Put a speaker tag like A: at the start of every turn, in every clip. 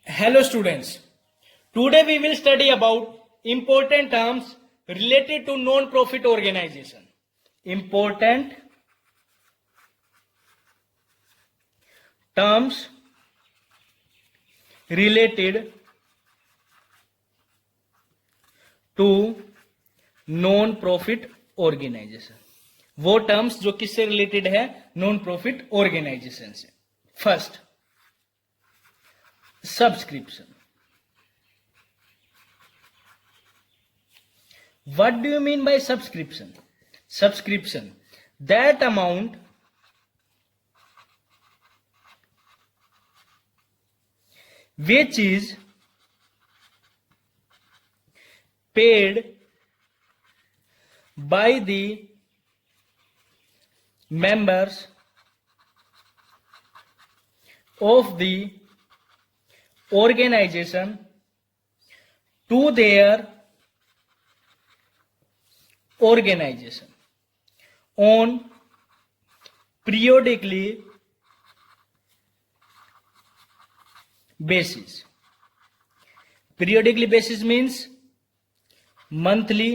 A: Hello students, today we will study about important terms related to non-profit organization. Important terms related to non-profit organization. वो terms जो किससे related है? Non profit organisation से. First, subscription. What do you mean by subscription? Subscription, that amount which is paid by the members of the organization to their organization on periodically basis. Periodically basis means monthly,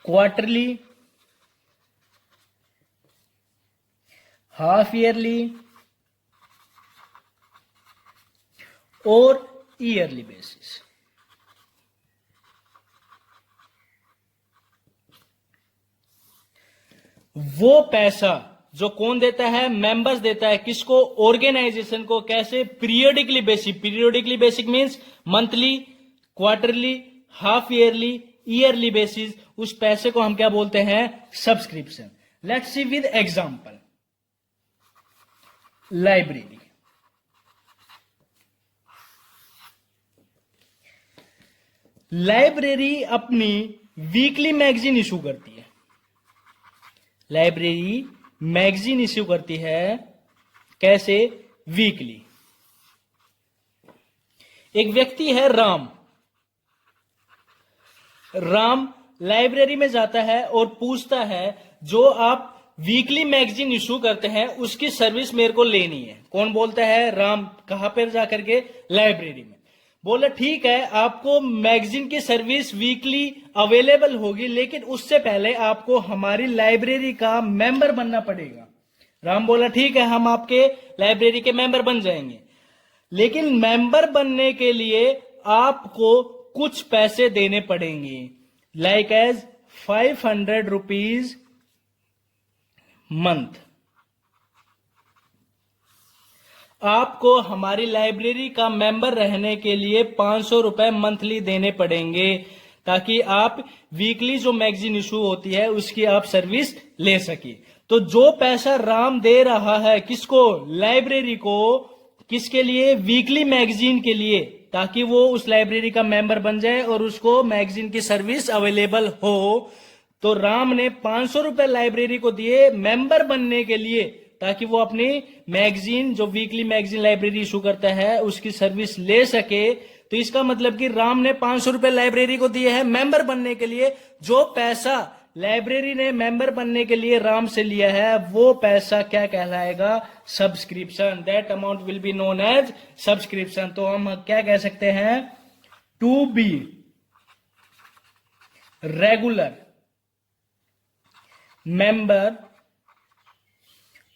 A: quarterly, half yearly और yearly basis. वो पैसा जो कौन देता है? Members देता है. किसको? ऑर्गेनाइजेशन को. कैसे? Periodically basis. Periodically basic means monthly, quarterly, half yearly, yearly basis. उस पैसे को हम क्या बोलते हैं? Subscription. Let's see with example. Library. Library अपनी वीकली मैगजीन इशू करती है. लाइब्रेरी मैगजीन इशू करती है. कैसे? वीकली. एक व्यक्ति है राम. राम लाइब्रेरी में जाता है और पूछता है जो आप वीकली मैगजीन इशू करते हैं उसकी सर्विस मेरे को लेनी है. कौन बोलता है? राम. कहां पर जाकर के? लाइब्रेरी में. बोला ठीक है, आपको मैगजीन की सर्विस वीकली अवेलेबल होगी, लेकिन उससे पहले आपको हमारी लाइब्रेरी का मेंबर बनना पड़ेगा. राम बोला ठीक है, हम आपके लाइब्रेरी के मेंबर बन जाएंगे, लेकिन मेंबर बनने के लिए आपको कुछ पैसे देने पड़ेंगे. Like as 500 rupees month. आपको हमारी लाइब्रेरी का मेंबर रहने के लिए 500 रुपए मंथली देने पड़ेंगे, ताकि आप वीकली जो मैगजीन इशू होती है उसकी आप सर्विस ले सके. तो जो पैसा राम दे रहा है किसको? लाइब्रेरी को. किसके लिए? वीकली मैगजीन के लिए, ताकि वो उस लाइब्रेरी का मेंबर बन जाए और उसको मैगजीन की सर्विस अवेलेबल हो. तो राम ने 500 रुपए लाइब्रेरी को दिए मेंबर बनने के लिए, ताकि वो अपनी मैगजीन जो वीकली मैगजीन लाइब्रेरी इशू करता है उसकी सर्विस ले सके. तो इसका मतलब कि राम ने 500 रुपए लाइब्रेरी को दिए हैं मेंबर बनने के लिए. जो पैसा लाइब्रेरी ने मेंबर बनने के लिए राम से लिया है वो पैसा क्या कहलाएगा? Subscription. That amount will be known as subscription. तो हम क्या कह सकते हैं? To be regular member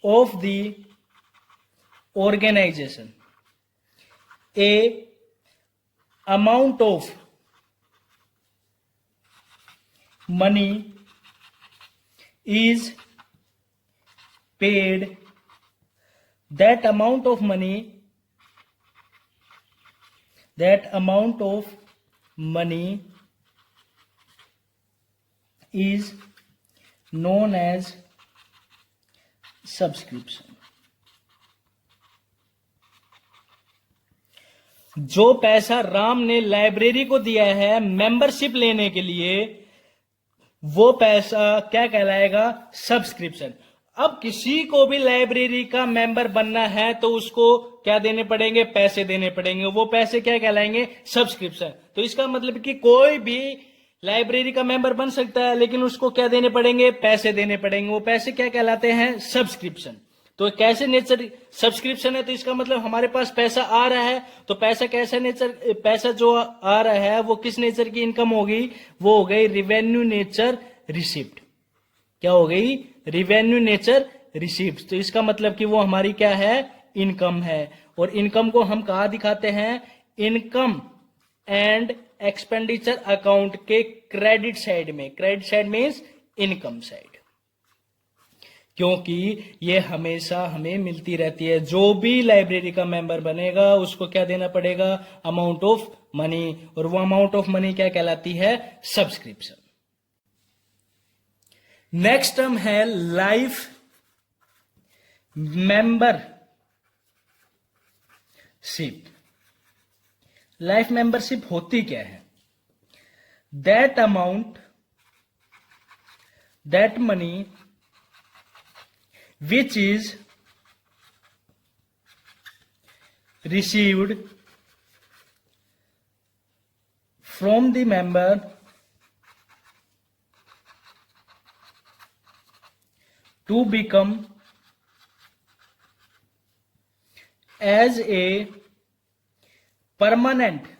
A: of the organization, a amount of money is paid. That amount of money is known as subscription. जो पैसा राम ने लाइब्रेरी को दिया है मेंबरशिप लेने के लिए, वो पैसा क्या कहलाएगा? सब्सक्रिप्शन. अब किसी को भी लाइब्रेरी का मेंबर बनना है तो उसको क्या देने पड़ेंगे? पैसे देने पड़ेंगे. वो पैसे क्या कहलाएंगे? सब्सक्रिप्शन. तो इसका मतलब कि कोई भी लाइब्रेरी का मेंबर बन सकता है, लेकिन उसको क्या देने पड़ेंगे? पैसे देने पड़ेंगे. वो पैसे क्या कहलाते हैं? सब्सक्रिप्शन. तो कैसे नेचर सब्सक्रिप्शन है, तो इसका मतलब हमारे पास पैसा आ रहा है। तो पैसा कैसे नेचर, पैसा जो आ रहा है वो किस नेचर की इनकम होगी, वो हो गई रिवेन्यू नेचर रिसिप्ट। क्या हो गई, रिवेन्यू नेचर रिसिप्ट। तो इसका मतलब कि वो हमारी क्या है, इनकम है। और इनकम को हम कहा दिखाते हैं, इनकम एंड एक्सपेंडिचर अकाउंट के क्रेडिट साइड में। Credit side means income side, क्योंकि ये हमेशा हमें मिलती रहती है। जो भी लाइब्रेरी का मेंबर बनेगा उसको क्या देना पड़ेगा, अमाउंट ऑफ मनी। और वो अमाउंट ऑफ मनी क्या कहलाती है, सब्सक्रिप्शन। नेक्स्ट टर्म है लाइफ मेंबरशिप। लाइफ मेंबरशिप होती क्या है, that amount, that money which is received from the member to become as a permanent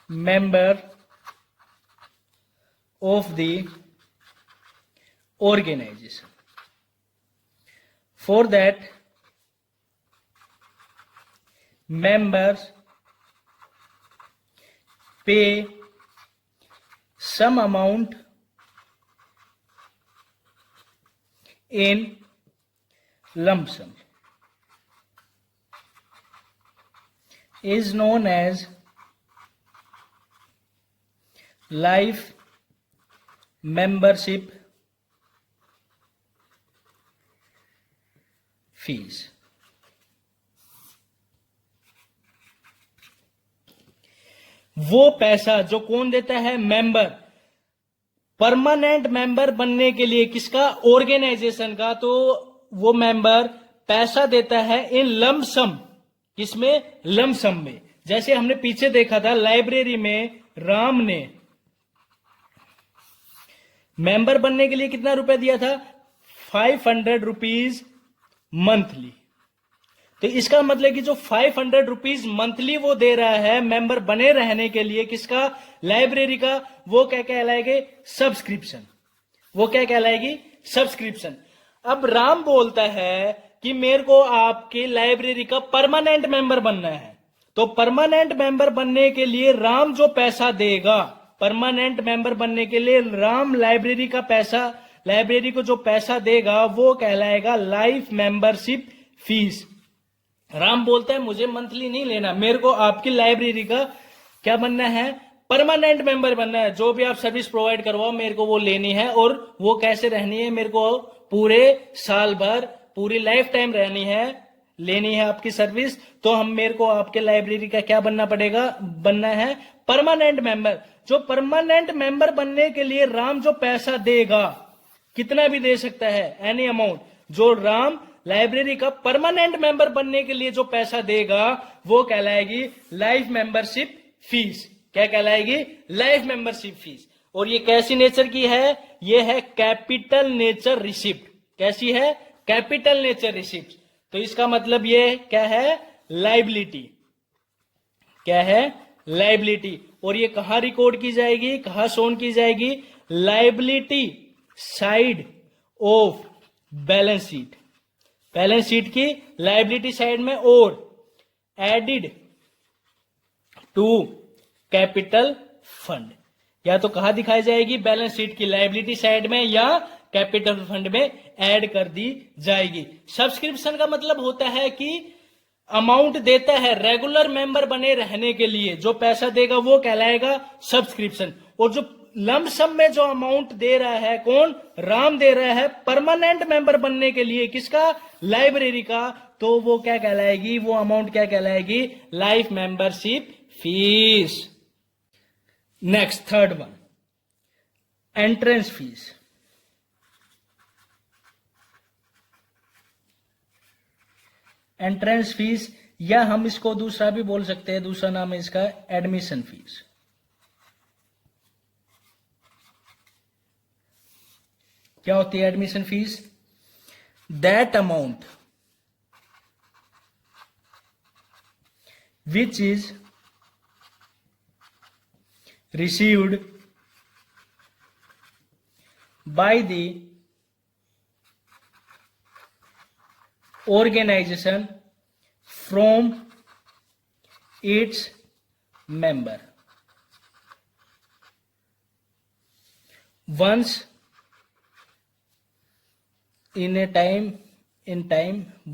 A: member of the organization. For that, members pay some amount in lump sum, is known as life membership fees. वो पैसा जो कौन देता है, member. Permanent member बनने के लिए किसका, ऑर्गेनाइजेशन का। तो वो मेंबर पैसा देता है इन लंप सम, किसमें, लंप सम में। जैसे हमने पीछे देखा था, लाइब्रेरी में राम ने मेंबर बनने के लिए कितना रुपया दिया था, 500 रुपीज मंथली। तो इसका मतलब कि जो 500 रुपीज मंथली वो दे रहा है मेंबर बने रहने के लिए, किसका, लाइब्रेरी का, वो क्या कहलाएगी, सब्सक्रिप्शन। वो क्या कहलाएगी, सब्सक्रिप्शन। अब राम बोलता है कि मेरे को आपकी लाइब्रेरी का परमानेंट मेंबर बनना है। तो परमानेंट मेंबर बनने के लिए राम जो पैसा देगा, परमानेंट मेंबर बनने के लिए राम लाइब्रेरी का पैसा, लाइब्रेरी को जो पैसा देगा वो कहलाएगा लाइफ मेंबरशिप फीस। राम बोलता है मुझे मंथली नहीं लेना, मेरे को आपकी लाइब्रेरी का क्या बनना है, परमानेंट मेंबर बनना है। जो भी आप सर्विस प्रोवाइड करवाओ मेरे को वो लेनी है, और वो कैसे रहनी है, मेरे को पूरे साल भर, पूरी लाइफ टाइम रहनी है, लेनी है आपकी सर्विस। तो हम मेरे को आपके लाइब्रेरी का क्या बनना पड़ेगा, बनना है परमानेंट मेंबर। जो परमानेंट मेंबर बनने के लिए राम जो पैसा देगा, कितना भी दे सकता है, एनी अमाउंट, जो राम लाइब्रेरी का परमानेंट मेंबर बनने के लिए जो पैसा देगा वो कहलाएगी लाइफ मेंबरशिप फीस। क्या कहलाएगी, लाइफ मेंबरशिप फीस। और ये कैसी नेचर की है, ये है कैपिटल नेचर रिसिप्ट। कैसी है, कैपिटल नेचर रिसिप्ट। तो इसका मतलब ये क्या है, लाइबिलिटी। क्या है, लाइबिलिटी। और ये कहां रिकॉर्ड की जाएगी, कहां शोन की जाएगी, liability side of balance sheet. Balance sheet की लाइबिलिटी साइड में, और एडिड टू कैपिटल फंड। या तो कहां दिखाई जाएगी, बैलेंस शीट की लाइबिलिटी साइड में, या कैपिटल फंड में ऐड कर दी जाएगी। सब्सक्रिप्शन का मतलब होता है कि अमाउंट देता है रेगुलर मेंबर बने रहने के लिए, जो पैसा देगा वो कहलाएगा सब्सक्रिप्शन। और जो लंप सम में जो अमाउंट दे रहा है, कौन, राम दे रहा है परमानेंट मेंबर बनने के लिए, किसका, लाइब्रेरी का, तो वो क्या कहलाएगी, वो अमाउंट क्या कहलाएगी, life membership fee. Next third one, entrance fee. Entrance fee, या हम इसको दूसरा भी बोल सकते हैं, दूसरा नाम है इसका एडमिशन फीस। क्या होती है admission fees? That amount which is received by the organization from its member once in a time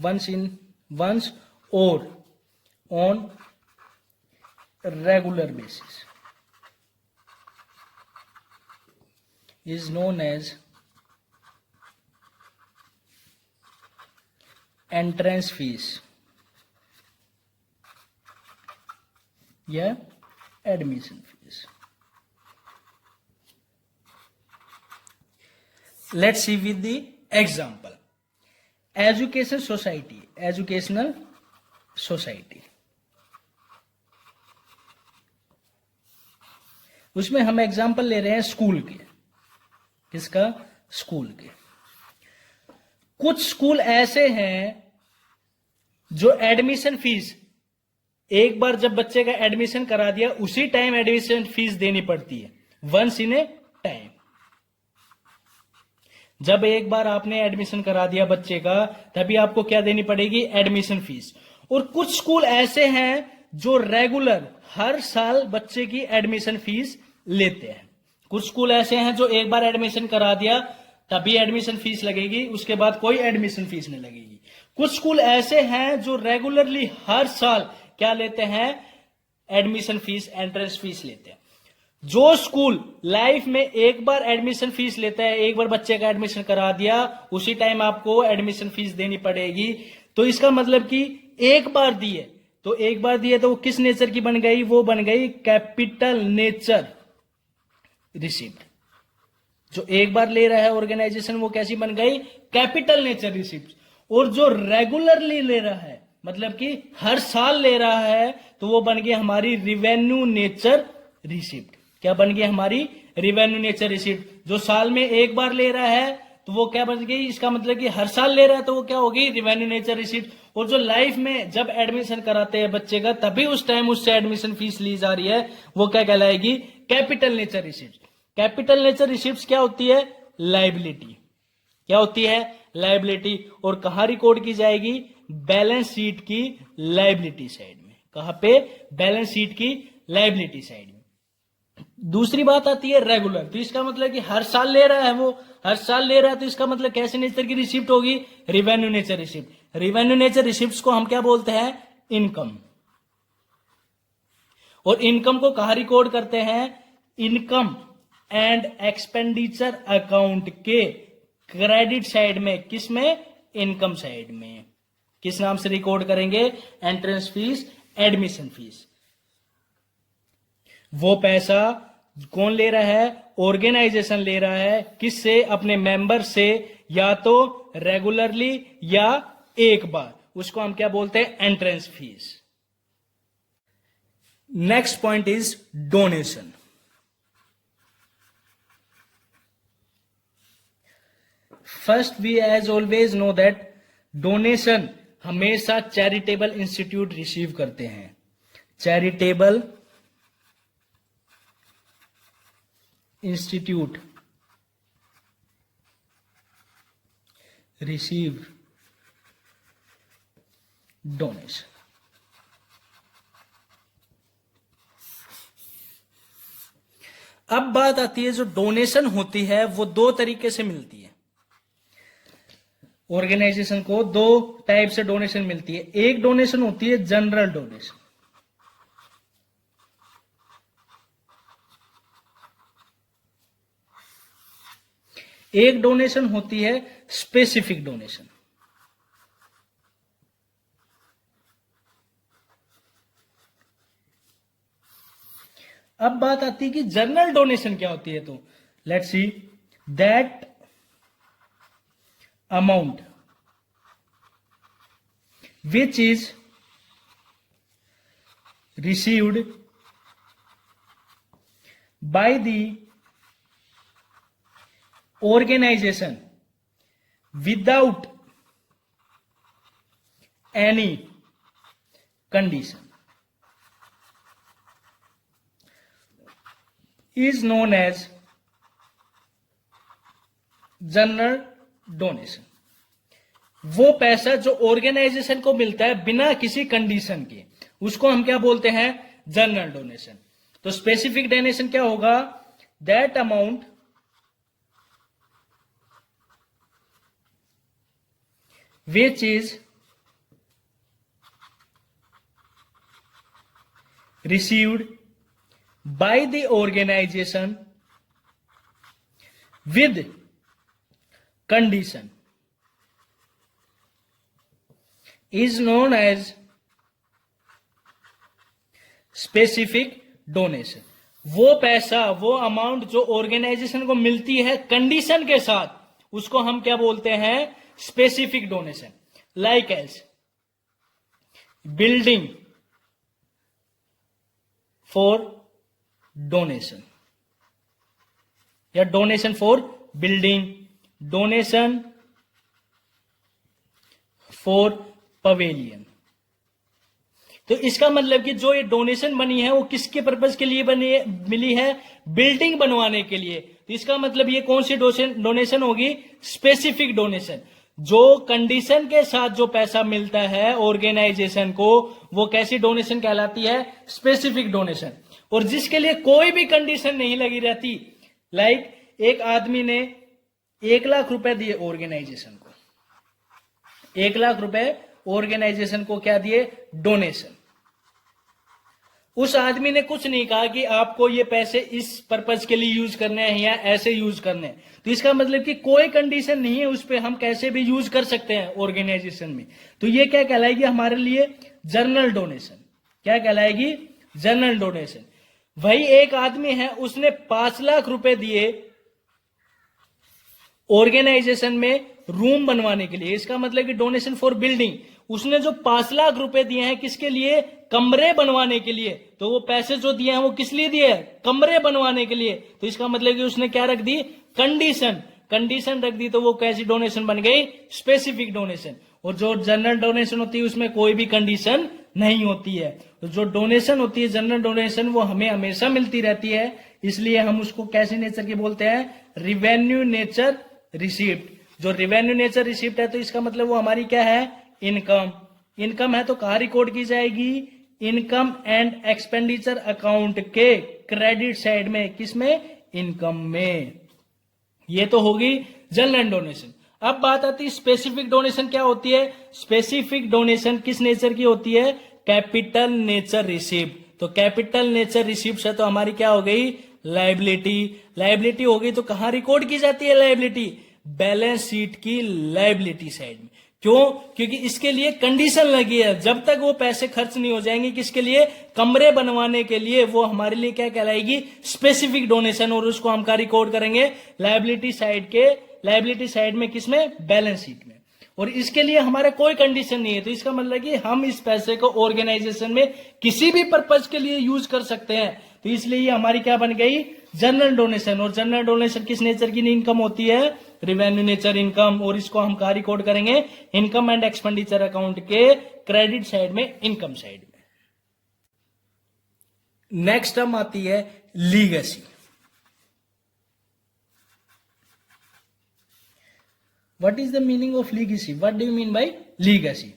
A: once or on regular basis is known as entrance fees या admission fees. Let's see with the example. Educational society, उसमें हम example ले रहे हैं school के. किसका? School के. कुछ स्कूल ऐसे हैं जो एडमिशन फीस एक बार जब बच्चे का एडमिशन करा दिया उसी टाइम एडमिशन फीस देनी पड़ती है, वंस इन ए टाइम. जब एक बार आपने एडमिशन करा दिया बच्चे का तभी आपको क्या देनी पड़ेगी? Admission fees. और कुछ स्कूल ऐसे हैं जो रेगुलर हर साल बच्चे की एडमिशन फीस लेते हैं. कुछ स्कूल ऐसे हैं जो एक बार एडमिशन करा दिया तभी एडमिशन फीस लगेगी, उसके बाद कोई एडमिशन फीस नहीं लगेगी. कुछ स्कूल ऐसे हैं जो रेगुलरली हर साल क्या लेते हैं? एडमिशन फीस, एंट्रेंस फीस लेते हैं. जो स्कूल लाइफ में एक बार एडमिशन फीस लेता है, एक बार बच्चे का एडमिशन करा दिया उसी टाइम आपको एडमिशन फीस देनी पड़ेगी. तो इसका मतलब कि एक बार दिए तो वो किस नेचर की बन गई? वो बन गई कैपिटल नेचर रिसिप्ट. जो एक बार ले रहा है ऑर्गेनाइजेशन वो कैसी बन गई? Capital nature receipt. और जो रेगुलरली ले रहा है मतलब कि हर साल ले रहा है तो वो बन गई हमारी रिवेन्यू नेचर रिसिप्ट. क्या बन गई? हमारी रिवेन्यू नेचर रिसिप्ट. जो साल में एक बार ले रहा है तो वो क्या बन गई? इसका मतलब कि हर साल ले रहा है तो वो क्या होगी? Revenue nature receipt. और जो लाइफ में जब एडमिशन कराते हैं बच्चे का तभी उस टाइम उससे एडमिशन फीस ली जा रही है, वो क्या कहलाएगी? Capital nature receipt. Capital nature receipt क्या होती है? लायबिलिटी. क्या होती है? लायबिलिटी. और कहां रिकॉर्ड की जाएगी? बैलेंस शीट की लायबिलिटी साइड में. कहां पे? बैलेंस शीट की लायबिलिटी साइड में. दूसरी बात आती है रेगुलर. तो इसका मतलब कि हर साल ले रहा है, वो हर साल ले रहा है तो इसका मतलब कैसे नेचर की रिसिप्ट होगी? Revenue nature receipt. Revenue nature receipt को हम क्या बोलते हैं? इनकम. और इनकम को कहां रिकॉर्ड करते हैं? इनकम एंड एक्सपेंडिचर अकाउंट के क्रेडिट साइड में. किस में? इनकम साइड में. किस नाम से रिकॉर्ड करेंगे? Entrance fees, admission fees. वो पैसा कौन ले रहा है? ऑर्गेनाइजेशन ले रहा है. किससे? अपने मेंबर से, या तो रेगुलरली या एक बार. उसको हम क्या बोलते हैं? Entrance fees. Next point is donation. First we as always know that donation हमेशा चैरिटेबल इंस्टीट्यूट रिसीव करते हैं. Charitable institute receive donation. अब बात आती है जो डोनेशन होती है वो दो तरीके से मिलती है. ऑर्गेनाइजेशन को दो टाइप से डोनेशन मिलती है. एक डोनेशन होती है जनरल डोनेशन. एक डोनेशन होती है स्पेसिफिक डोनेशन. अब बात आती है कि जनरल डोनेशन क्या होती है. तो let's see that amount which is received by the organization without any condition is known as general donation. वो पैसा जो ऑर्गेनाइजेशन को मिलता है बिना किसी कंडीशन के, उसको हम क्या बोलते हैं? General donation. तो स्पेसिफिक डोनेशन क्या होगा? That amount which is received by the organization with condition is known as specific donation. वो पैसा, वो अमाउंट जो ऑर्गेनाइजेशन को मिलती है कंडीशन के साथ, उसको हम क्या बोलते हैं? Specific donation. Like as building for donation, या donation for building, donation for pavilion. तो इसका मतलब कि जो ये डोनेशन बनी है वो किसके पर्पज के लिए बनी है? मिली है बिल्डिंग बनवाने के लिए। तो इसका मतलब ये कौन सी डोनेशन होगी? Specific donation. जो कंडीशन के साथ जो पैसा मिलता है ऑर्गेनाइजेशन को, वो कैसी डोनेशन कहलाती है? Specific donation. और जिसके लिए कोई भी कंडीशन नहीं लगी रहती, लाइक एक आदमी ने 1 लाख रुपए दिए ऑर्गेनाइजेशन को, 1 लाख रुपए ऑर्गेनाइजेशन को क्या दिए? डोनेशन। उस आदमी ने कुछ नहीं कहा कि आपको ये पैसे इस पर्पज के लिए यूज करने हैं या ऐसे यूज करने हैं। तो इसका मतलब कि कोई कंडीशन नहीं है उस पर, हम कैसे भी यूज कर सकते हैं ऑर्गेनाइजेशन में। तो ये क्या कहलाएगी हमारे लिए? General donation. क्या कहलाएगी? General donation. वही एक आदमी है, उसने 5 लाख रुपए दिए ऑर्गेनाइजेशन में रूम बनवाने के लिए, इसका मतलब कि डोनेशन फॉर बिल्डिंग। उसने जो 5 लाख रुपए दिए हैं किसके लिए? कमरे बनवाने के लिए। तो वो पैसे जो दिए हैं वो किस लिए दिए? कमरे बनवाने के लिए। तो इसका मतलब कि उसने क्या रख दी? कंडीशन। कंडीशन रख दी, तो वो कैसी डोनेशन बन गई? Specific donation. और जो जनरल डोनेशन होती है उसमें कोई भी कंडीशन नहीं होती है। तो जो डोनेशन होती है जनरल डोनेशन, वो हमें हमेशा मिलती रहती है, इसलिए हम उसको कैसे नेचर की बोलते हैं? Revenue nature receipt. जो रिवेन्यू नेचर रिसिप्ट है, तो इसका मतलब वो हमारी क्या है? इनकम। इनकम है तो कहां रिकॉर्ड की जाएगी? इनकम एंड एक्सपेंडिचर अकाउंट के क्रेडिट साइड में। किसमें? इनकम में। ये तो होगी जनरल डोनेशन। अब बात आती है स्पेसिफिक डोनेशन क्या होती है? स्पेसिफिक डोनेशन किस नेचर की होती है? Capital nature receipt. तो कैपिटल नेचर रिसिप्ट से तो हमारी क्या हो गई? लायबिलिटी। लायबिलिटी हो गई तो कहां रिकॉर्ड की जाती है लायबिलिटी? बैलेंस शीट की लायबिलिटी साइड में। क्यों? क्योंकि इसके लिए कंडीशन लगी है, जब तक वो पैसे खर्च नहीं हो जाएंगे किसके लिए? कमरे बनवाने के लिए, वो हमारे लिए क्या कहलाएगी? Specific donation. और उसको हम क्या रिकॉर्ड करेंगे? लायबिलिटी साइड के, लायबिलिटी साइड में, किसमें? बैलेंस शीट में। और इसके लिए हमारा कोई कंडीशन नहीं है। तो इसका मतलब कि हम इस पैसे को ऑर्गेनाइजेशन में किसी भी पर्पज के लिए यूज कर सकते हैं। तो इसलिए ये हमारी क्या बन गई? General donation. और जनरल डोनेशन किस नेचर की इनकम होती है? Revenue nature income. और इसको हम कहां रिकॉर्ड करेंगे? इनकम एंड एक्सपेंडिचर अकाउंट के क्रेडिट साइड में, इनकम साइड में। नेक्स्ट टर्म आती है legacy. What is the meaning of legacy? What do you mean by legacy?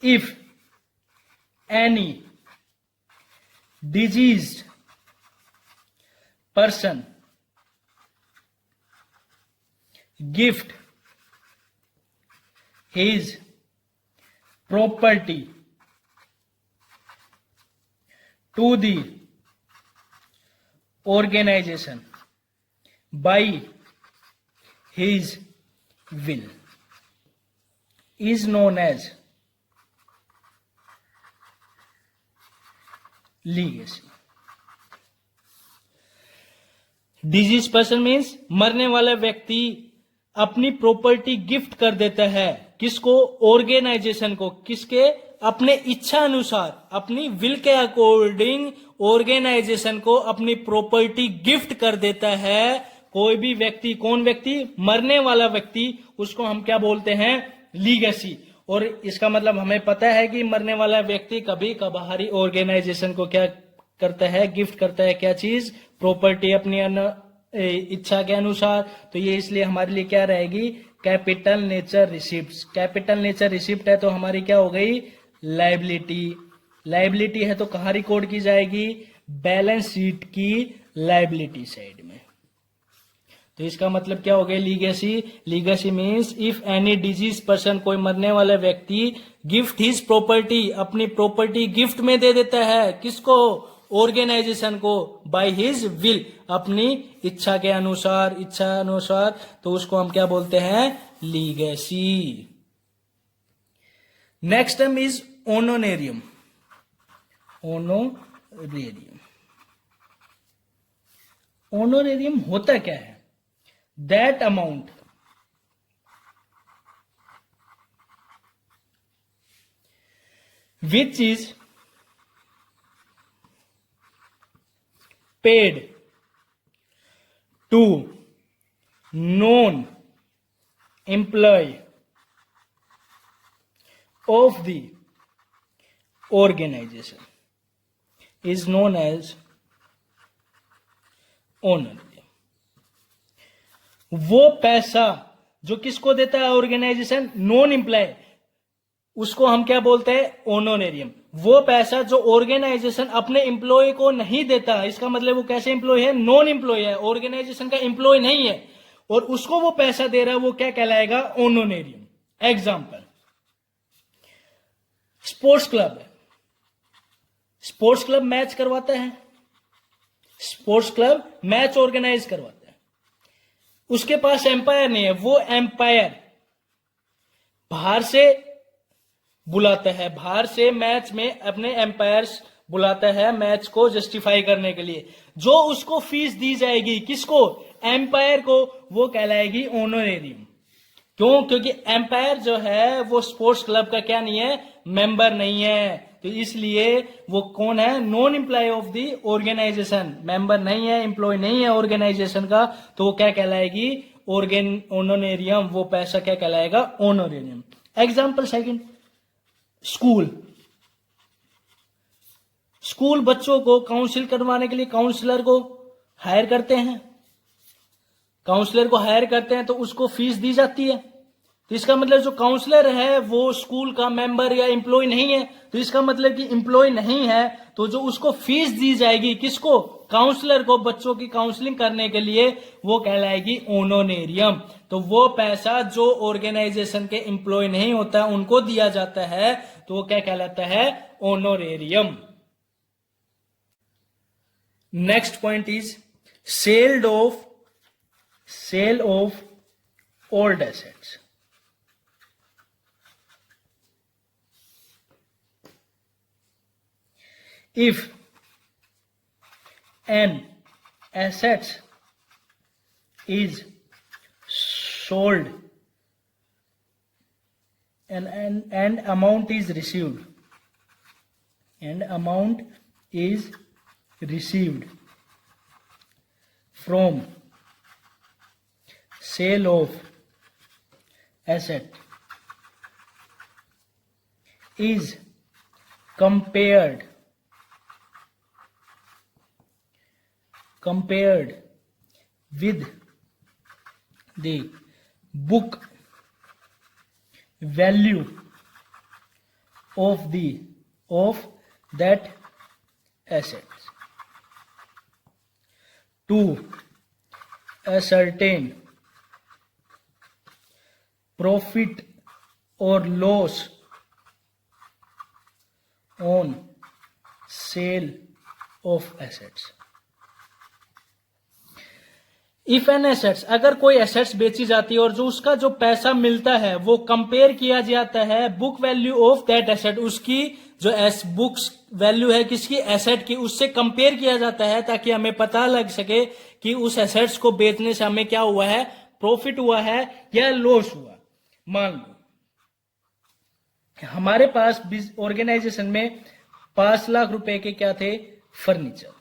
A: If any deceased person gift his property to the organization by his will is known as legacy. Disease person means मरने वाला व्यक्ति अपनी property gift कर देता है। किसको? Organisation को। किसके? अपने इच्छा अनुसार, अपनी विल के अकॉर्डिंग ऑर्गेनाइजेशन को अपनी प्रॉपर्टी गिफ्ट कर देता है। कोई भी व्यक्ति, कौन व्यक्ति, मरने वाला व्यक्ति, उसको हम क्या बोलते हैं, लीगेसी। और इसका मतलब हमें पता है कि मरने वाला व्यक्ति कभी कभार ऑर्गेनाइजेशन को क्या करता है, गिफ्ट करता है, क्या चीज, प्रॉपर्टी, अपनी इच्छा के अनुसार। तो ये इसलिए हमारे लिए क्या रहेगी, capital nature receipt. Capital nature receipt है तो हमारी क्या हो गई, लायबिलिटी। लायबिलिटी है तो कहां रिकॉर्ड की जाएगी, बैलेंस शीट की लायबिलिटी साइड में। तो इसका मतलब क्या हो गया, legacy. Legacy means if any disease person, कोई मरने वाला व्यक्ति, गिफ्ट हिज प्रॉपर्टी, अपनी प्रॉपर्टी गिफ्ट में दे देता है, किसको, ऑर्गेनाइजेशन को, बाय हिज विल, अपनी इच्छा के अनुसार, इच्छा अनुसार, तो उसको हम क्या बोलते हैं, legacy. Next term is honorarium. Honorarium, honorarium होता क्या है, that amount which is paid to non-employee of the organization is known as honorarium। वो पैसा जो किसको देता है ऑर्गेनाइजेशन, नॉन एम्प्लॉय, उसको हम क्या बोलते हैं, ऑनोरेरियम। वो पैसा जो ऑर्गेनाइजेशन अपने एम्प्लॉय को नहीं देता, इसका मतलब वो कैसे एम्प्लॉय है, नॉन एम्प्लॉय है, ऑर्गेनाइजेशन का एम्प्लॉय नहीं है, और उसको वो पैसा दे रहा है, वो क्या कहलाएगा, ऑनोरेरियम। एग्जाम्पल, स्पोर्ट्स क्लब है, स्पोर्ट्स क्लब मैच करवाता है, स्पोर्ट्स क्लब मैच ऑर्गेनाइज करवाता है, उसके पास एम्पायर नहीं है, वो एम्पायर बाहर से बुलाता है, बाहर से मैच में अपने एम्पायर्स बुलाता है मैच को जस्टिफाई करने के लिए, जो उसको फीस दी जाएगी, किसको, एम्पायर को, वो कहलाएगी ऑनोरेरियम। क्यों, क्योंकि एम्पायर जो है वो स्पोर्ट्स क्लब का क्या नहीं है, मेंबर नहीं है, तो इसलिए वो कौन है, non employ of the organisation, member नहीं है, एम्प्लॉय नहीं है ऑर्गेनाइजेशन का, तो वो क्या कहलाएगी, ऑनोरेरियम। वो पैसा क्या कहलाएगा, honorarium. Example second, school. School बच्चों को काउंसिल करवाने के लिए काउंसलर को हायर करते हैं, काउंसलर को हायर करते हैं तो उसको फीस दी जाती है। तो इसका मतलब जो काउंसलर है वो स्कूल का मेंबर या एम्प्लॉय नहीं है, तो इसका मतलब कि एम्प्लॉय नहीं है, तो जो उसको फीस दी जाएगी, किसको, काउंसलर को, बच्चों की काउंसलिंग करने के लिए, वो कहलाएगी ऑनोरेरियम। तो वो पैसा जो ऑर्गेनाइजेशन के एम्प्लॉय नहीं होता उनको दिया जाता है, तो वो क्या कहलाता है, honorarium. Next point is sale of old assets. If an asset is sold and amount is received, from sale of asset is compared with the book value of that asset to ascertain profit or loss on sale of assets। If an assets, अगर कोई assets बेची जाती है और जो उसका जो पैसा मिलता है वो कंपेयर किया जाता है book value of that asset, उसकी जो बुक्स वैल्यू है किसकी, एसेट की, उससे कंपेयर किया जाता है ताकि हमें पता लग सके कि उस एसेट्स को बेचने से हमें क्या हुआ है, प्रॉफिट हुआ है या लॉस हुआ। मान लो हमारे पास ऑर्गेनाइजेशन में 5 लाख रुपए के क्या थे, फर्नीचर थे,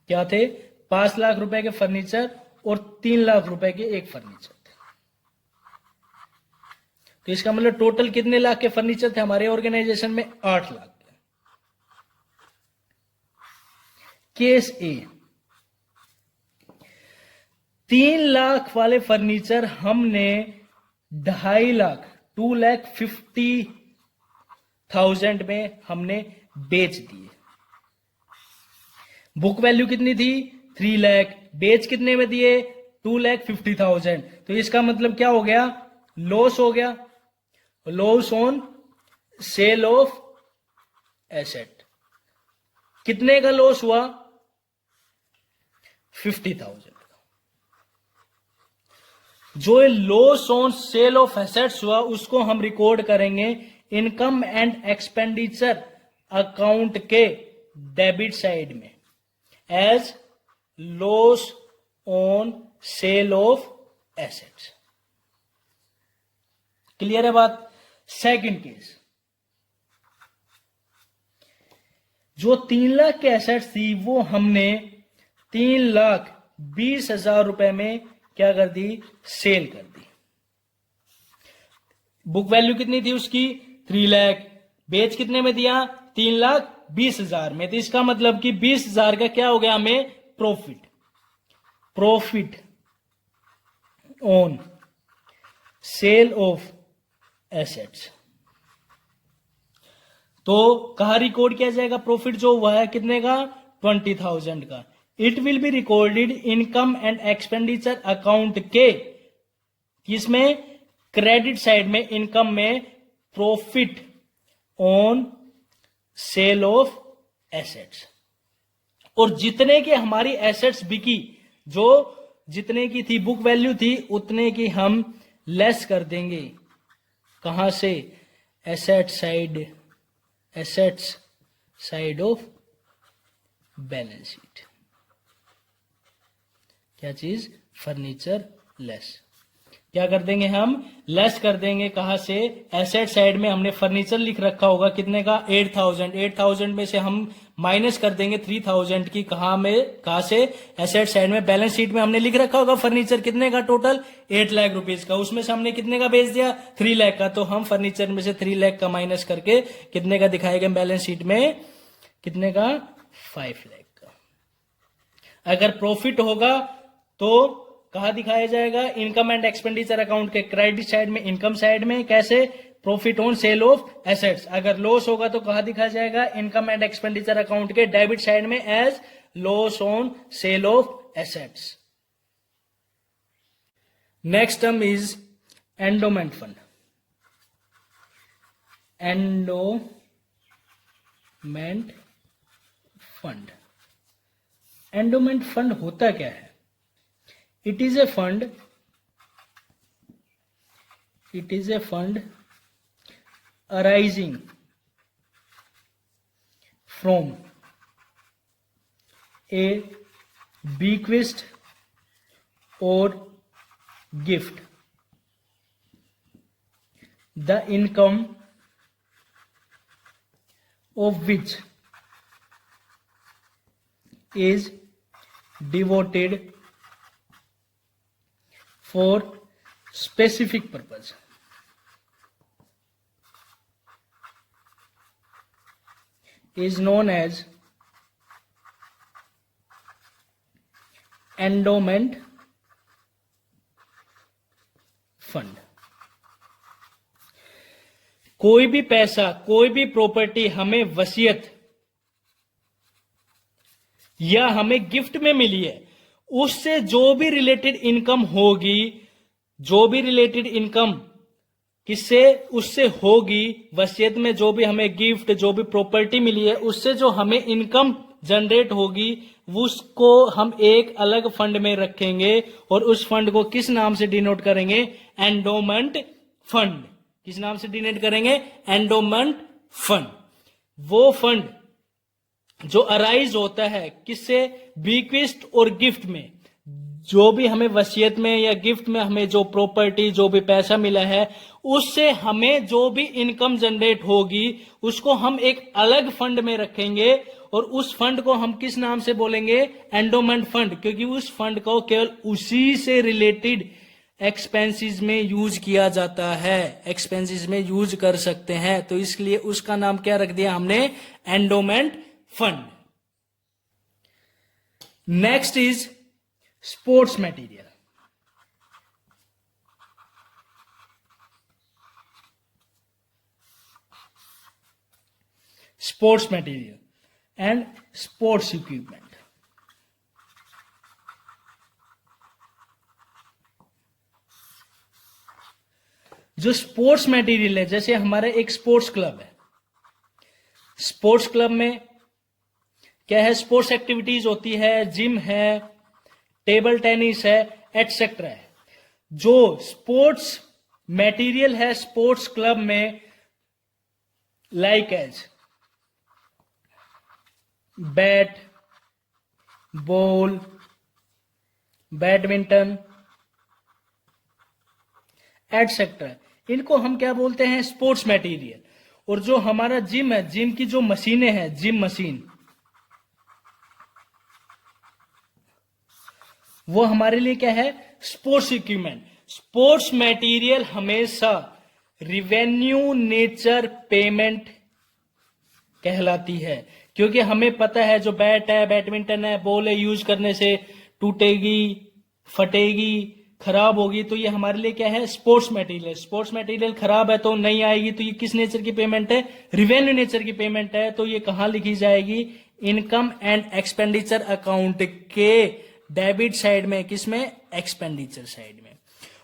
A: क्या थे, 5 लाख रुपए के फर्नीचर और 3 लाख रुपए के एक फर्नीचर थे। तो इसका मतलब टोटल कितने लाख के फर्नीचर थे हमारे ऑर्गेनाइजेशन में? 8 लाख के। केस ए, 3 लाख वाले फर्नीचर हमने 2.5 लाख 2,50,000 में हमने बेच दिए। बुक वैल्यू कितनी थी? 3 लाख। बेच कितने में दिए? 2,50,000। तो इसका मतलब क्या हो गया? लॉस हो गया। Loss on sale of asset. कितने का लॉस हुआ? 50,000। जो loss on sale of assets हुआ उसको हम रिकॉर्ड करेंगे इनकम एंड एक्सपेंडिचर अकाउंट के डेबिट साइड में as loss on sale of assets. Clear है बात? सेकंड केस, जो 3 लाख के एसेट्स थी वो हमने 3,20,000 रुपए में क्या कर दी? सेल कर दी। बुक वैल्यू कितनी थी उसकी? 3 लाख। बेच कितने में दिया? 3,20,000 में। तो इसका मतलब कि 20,000 का क्या हो गया हमें? Profit. Profit on sale of assets. तो कहां रिकॉर्ड किया जाएगा प्रॉफिट जो हुआ है? कितने का? 20,000 का। It will be recorded income and expenditure account के किसमें? क्रेडिट साइड में, इनकम में, profit on sale of assets. और जितने की हमारी एसेट्स बिकी, जो जितने की थी बुक वैल्यू थी, उतने की हम लेस कर देंगे। कहां से? Assets side of balance sheet. क्या चीज? Furniture less. क्या कर देंगे हम? लेस कर देंगे। कहां से? एसेट साइड में हमने फर्नीचर लिख रखा होगा कितने का? 8,000। 8,000 में से हम माइनस कर देंगे 3,000 की। कहां से? एसेट साइड में। बैलेंस शीट में हमने लिख रखा होगा फर्नीचर कितने का? टोटल 8 लाख रुपीज का। उसमें से हमने कितने का बेच दिया? 3 लाख का। तो हम फर्नीचर में से 3 लाख का माइनस करके कितने का दिखाएंगे बैलेंस शीट में? कितने का? 5 लाख का। अगर प्रॉफिट होगा तो कहां दिखाया जाएगा? इनकम एंड एक्सपेंडिचर अकाउंट के क्रेडिट साइड में, इनकम साइड में। कैसे? Profit on sale of assets. अगर लॉस होगा तो कहां दिखाया जाएगा? इनकम एंड एक्सपेंडिचर अकाउंट के डेबिट साइड में as loss on sale of assets. Next term is endowment fund. Endowment fund. Endowment fund होता क्या है? It is a fund arising from a bequest or gift, the income of which is devoted for specific purpose, is known as endowment fund। कोई भी पैसा, कोई भी property हमें वसीयत या हमें गिफ्ट में मिली है, उससे जो भी रिलेटेड इनकम होगी, जो भी रिलेटेड इनकम किससे? उससे होगी। वसीयत में जो भी हमें गिफ्ट, जो भी प्रॉपर्टी मिली है, उससे जो हमें इनकम जनरेट होगी, उसको हम एक अलग फंड में रखेंगे और उस फंड को किस नाम से डिनोट करेंगे? Endowment fund. किस नाम से डिनोट करेंगे? Endowment fund. वो फंड जो अराइज होता है किससे? बीक्विस्ट और गिफ्ट में। जो भी हमें वसीयत में या गिफ्ट में हमें जो प्रॉपर्टी, जो भी पैसा मिला है, उससे हमें जो भी इनकम जनरेट होगी उसको हम एक अलग फंड में रखेंगे और उस फंड को हम किस नाम से बोलेंगे? एंडोमेंट फंड, क्योंकि उस फंड को केवल उसी से रिलेटेड एक्सपेंसेस में यूज किया जाता है, एक्सपेंसेस में यूज कर सकते हैं, तो इसलिए उसका नाम क्या रख दिया हमने? Endowment fund. Next is sports material. Sports material and sports equipment. जो स्पोर्ट्स मटेरियल है, जैसे हमारा एक स्पोर्ट्स क्लब है, स्पोर्ट्स क्लब में क्या है? स्पोर्ट्स एक्टिविटीज होती है, जिम है, टेबल टेनिस है, एटसेट्रा है। जो स्पोर्ट्स मटेरियल है स्पोर्ट्स क्लब में, like as bat, ball, badminton, et cetera, इनको हम क्या बोलते हैं? Sports material. और जो हमारा जिम है, जिम की जो मशीनें हैं, जिम मशीन, वो हमारे लिए क्या है? Sports equipment. स्पोर्ट्स मटेरियल हमेशा रिवेन्यू नेचर पेमेंट कहलाती है, क्योंकि हमें पता है जो बैट है, बैडमिंटन है, बॉल है, यूज करने से टूटेगी, फटेगी, खराब होगी, तो ये हमारे लिए क्या है? Sports material. स्पोर्ट्स मटेरियल खराब है तो नहीं आएगी, तो ये किस नेचर की पेमेंट है? रिवेन्यू नेचर की पेमेंट है। तो ये कहां लिखी जाएगी? इनकम एंड एक्सपेंडिचर अकाउंट के डेबिट साइड में। किसमें? एक्सपेंडिचर साइड में।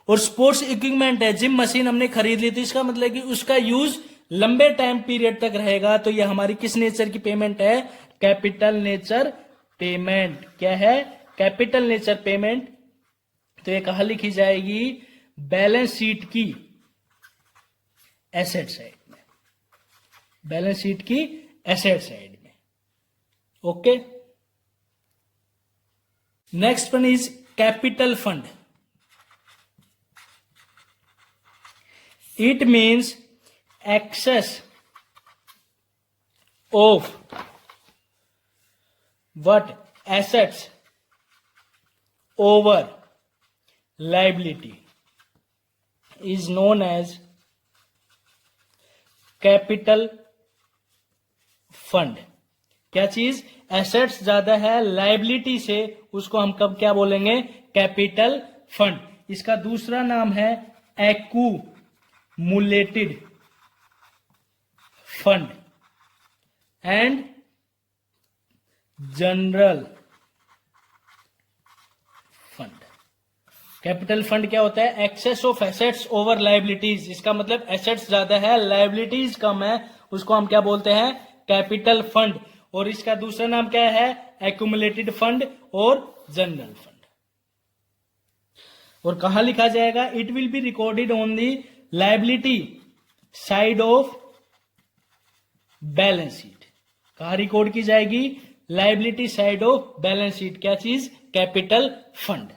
A: और स्पोर्ट्स इक्विपमेंट है, जिम मशीन हमने खरीद ली, तो इसका मतलब कि उसका यूज लंबे टाइम पीरियड तक रहेगा, तो ये हमारी किस नेचर की पेमेंट है? Capital nature payment. क्या है? Capital nature payment. तो ये कहां लिखी जाएगी? बैलेंस शीट की एसेट साइड में, बैलेंस शीट की एसेट साइड में। Okay, next one is capital fund. It means excess of what? Assets over liability is known as capital fund। क्या चीज? एसेट्स ज्यादा है लाइबिलिटी से, उसको हम कब क्या बोलेंगे? Capital fund. इसका दूसरा नाम है accumulated fund and general fund. Capital fund क्या होता है? Excess of assets over liabilities. इसका मतलब एसेट्स ज्यादा है, लाइबिलिटीज कम है, उसको हम क्या बोलते हैं? Capital fund. और इसका दूसरा नाम क्या है? एक्यूमुलेटेड फंड और जनरल फंड। और कहां लिखा जाएगा? It will be recorded on the liability side of balance sheet. कहां रिकॉर्ड की जाएगी? Liability side of balance sheet. क्या चीज? Capital fund.